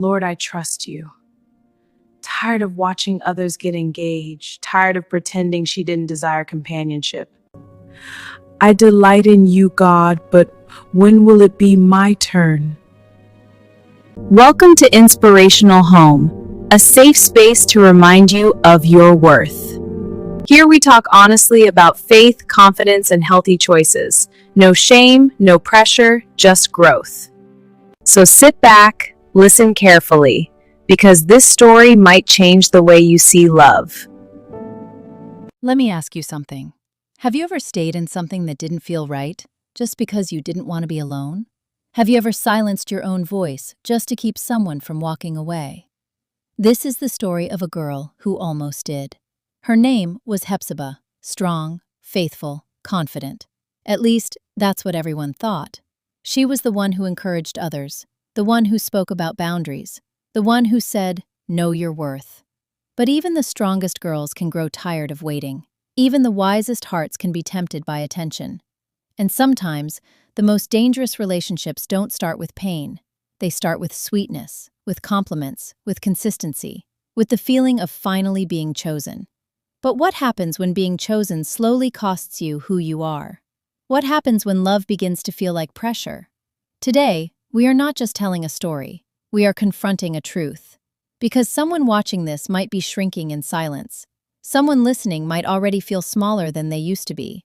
Lord, I trust you. Tired of watching others get engaged, tired of pretending she didn't desire companionship. I delight in you, God, but when will it be my turn? Welcome to Inspirational Home, a safe space to remind you of your worth. Here we talk honestly about faith, confidence, and healthy choices. No shame, no pressure, just growth. So sit back, listen carefully, because this story might change the way you see love. Let me ask you something. Have you ever stayed in something that didn't feel right, just because you didn't want to be alone? Have you ever silenced your own voice just to keep someone from walking away? This is the story of a girl who almost did. Her name was Hephzibah, strong, faithful, confident. At least, that's what everyone thought. She was the one who encouraged others, the one who spoke about boundaries, the one who said, "Know your worth." But even the strongest girls can grow tired of waiting. Even the wisest hearts can be tempted by attention. And sometimes, the most dangerous relationships don't start with pain. They start with sweetness, with compliments, with consistency, with the feeling of finally being chosen. But what happens when being chosen slowly costs you who you are? What happens when love begins to feel like pressure? Today, we are not just telling a story. We are confronting a truth. Because someone watching this might be shrinking in silence. Someone listening might already feel smaller than they used to be.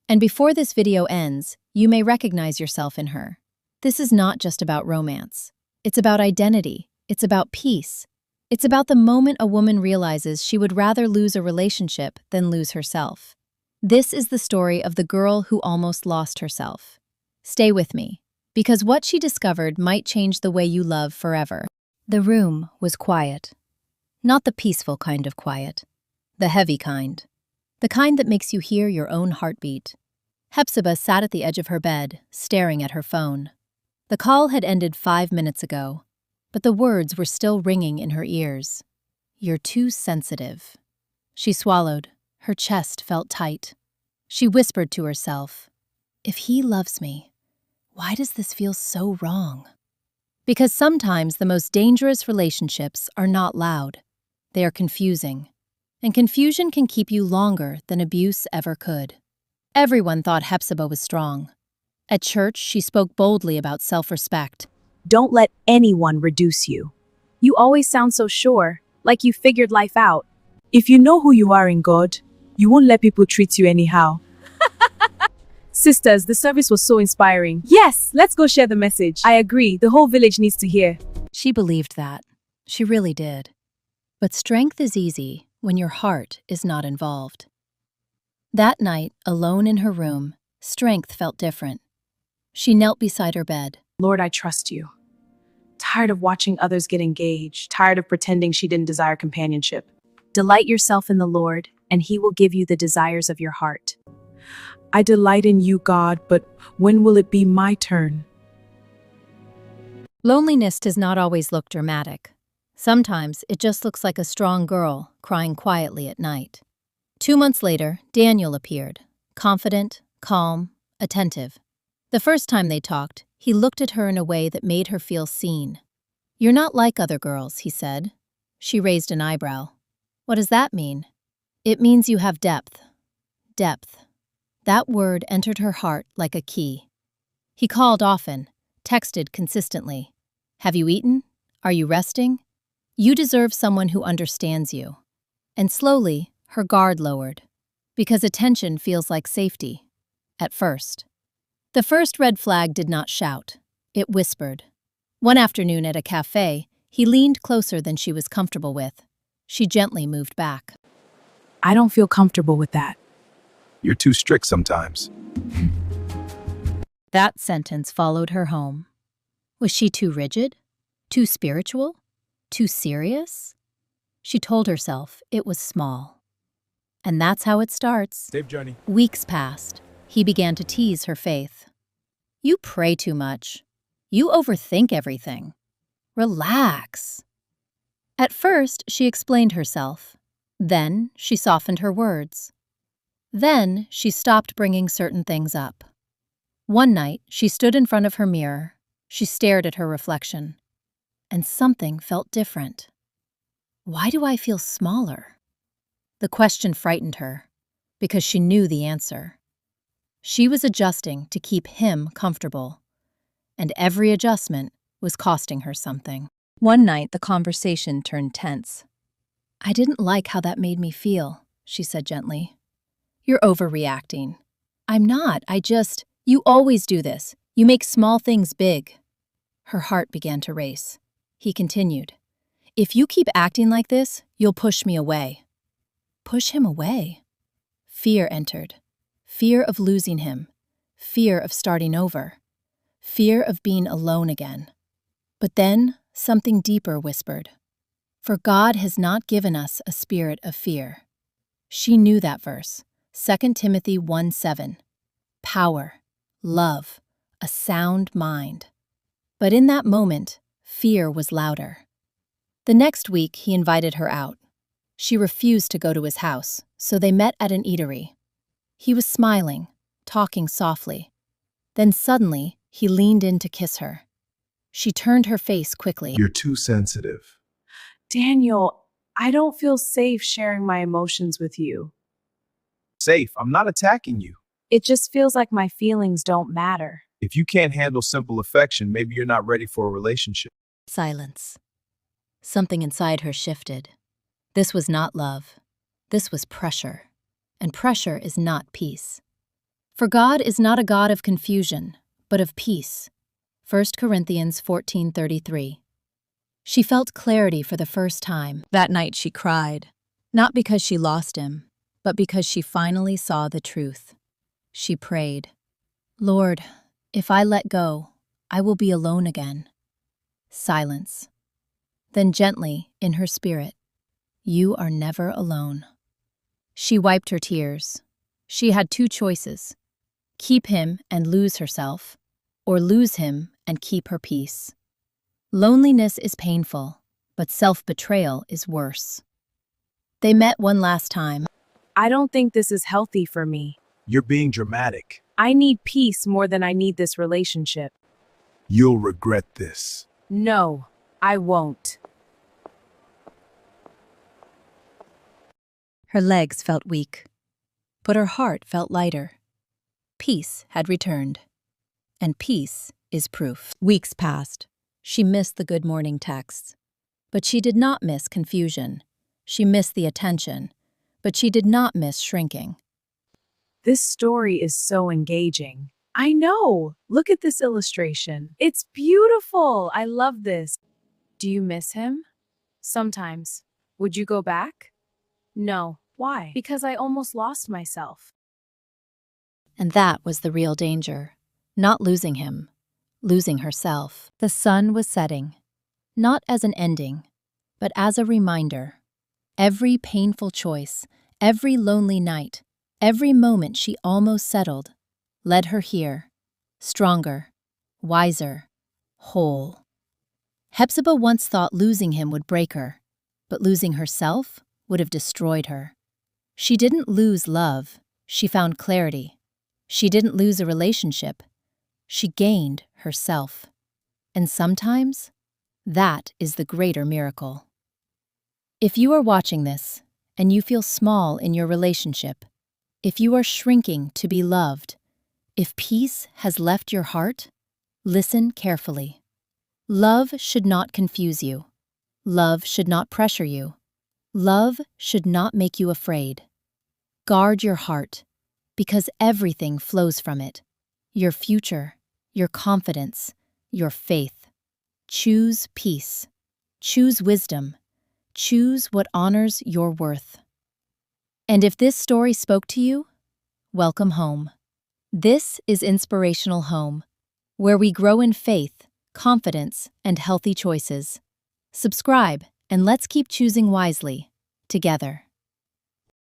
And before this video ends, you may recognize yourself in her. This is not just about romance. It's about identity. It's about peace. It's about the moment a woman realizes she would rather lose a relationship than lose herself. This is the story of the girl who almost lost herself. Stay with me, because what she discovered might change the way you love forever. The room was quiet. Not the peaceful kind of quiet. The heavy kind. The kind that makes you hear your own heartbeat. Hephzibah sat at the edge of her bed, staring at her phone. The call had ended 5 minutes ago, but the words were still ringing in her ears. "You're too sensitive." She swallowed. Her chest felt tight. She whispered to herself, "If he loves me, why does this feel so wrong?" Because sometimes the most dangerous relationships are not loud. They are confusing. And confusion can keep you longer than abuse ever could. Everyone thought Hephzibah was strong. At church, she spoke boldly about self-respect. Don't let anyone reduce you. You always sound so sure, like you figured life out. If you know who you are in God, you won't let people treat you anyhow. Sisters, the service was so inspiring. Yes, let's go share the message. I agree, the whole village needs to hear. She believed that. She really did. But strength is easy when your heart is not involved. That night, alone in her room, strength felt different. She knelt beside her bed. Lord, I trust you. Tired of watching others get engaged, tired of pretending she didn't desire companionship. Delight yourself in the Lord, and He will give you the desires of your heart. I delight in you, God, but when will it be my turn? Loneliness does not always look dramatic. Sometimes it just looks like a strong girl crying quietly at night. 2 months later, Daniel appeared, confident, calm, attentive. The first time they talked, he looked at her in a way that made her feel seen. "You're not like other girls," he said. She raised an eyebrow. "What does that mean?" "It means you have depth." Depth. That word entered her heart like a key. He called often, texted consistently. "Have you eaten? Are you resting? You deserve someone who understands you." And slowly, her guard lowered, because attention feels like safety. At first. The first red flag did not shout. It whispered. One afternoon at a cafe, he leaned closer than she was comfortable with. She gently moved back. I don't feel comfortable with that. You're too strict sometimes. That sentence followed her home. Was she too rigid? Too spiritual? Too serious? She told herself it was small. And that's how it starts. Safe journey. Weeks passed. He began to tease her faith. "You pray too much. You overthink everything. Relax." At first, she explained herself. Then, she softened her words. Then, she stopped bringing certain things up. One night, she stood in front of her mirror. She stared at her reflection. and something felt different. Why do I feel smaller? The question frightened her, because she knew the answer. She was adjusting to keep him comfortable, and every adjustment was costing her something. One night, the conversation turned tense. "I didn't like how that made me feel," she said gently. "You're overreacting." "I'm not, you always do this. You make small things big." Her heart began to race. He continued, "If you keep acting like this, you'll push me away." Push him away? Fear entered. Fear of losing him. Fear of starting over. Fear of being alone again. But then something deeper whispered, "For God has not given us a spirit of fear." She knew that verse, 2 Timothy 1:7. Power, love, a sound mind. But in that moment, fear was louder. The next week, he invited her out. She refused to go to his house, so they met at an eatery. He was smiling, talking softly. Then suddenly, he leaned in to kiss her. She turned her face quickly. You're too sensitive. Daniel, I don't feel safe sharing my emotions with you. Safe. I'm not attacking you. It just feels like my feelings don't matter. If you can't handle simple affection, maybe you're not ready for a relationship. Silence. Something inside her shifted. This was not love. This was pressure. And pressure is not peace. For God is not a God of confusion, but of peace. 1 Corinthians 14:33. She felt clarity for the first time. That night she cried, not because she lost him, but because she finally saw the truth. She prayed, "Lord, if I let go, I will be alone again." Silence. Then gently, in her spirit, "You are never alone." She wiped her tears. She had two choices: keep him and lose herself, or lose him and keep her peace. Loneliness is painful, but self-betrayal is worse. They met one last time. I don't think this is healthy for me. You're being dramatic. I need peace more than I need this relationship. You'll regret this. No, I won't. Her legs felt weak, but her heart felt lighter. Peace had returned, and peace is proof. Weeks passed. She missed the good morning texts, but she did not miss confusion. She missed the attention, but she did not miss shrinking. This story is so engaging. I know. Look at this illustration. It's beautiful. I love this. Do you miss him? Sometimes. Would you go back? No. Why? Because I almost lost myself. And that was the real danger. Not losing him, losing herself. The sun was setting, not as an ending, but as a reminder. Every painful choice, every lonely night, every moment she almost settled, led her here, stronger, wiser, whole. Hephzibah once thought losing him would break her, but losing herself would have destroyed her. She didn't lose love, she found clarity. She didn't lose a relationship, she gained herself. And sometimes, that is the greater miracle. If you are watching this, and you feel small in your relationship, if you are shrinking to be loved, if peace has left your heart, listen carefully. Love should not confuse you. Love should not pressure you. Love should not make you afraid. Guard your heart, because everything flows from it. Your future, your confidence, your faith. Choose peace. Choose wisdom. Choose what honors your worth. And if this story spoke to you, welcome home. This is Inspirational Home, where we grow in faith, confidence, and healthy choices. Subscribe, and let's keep choosing wisely, together.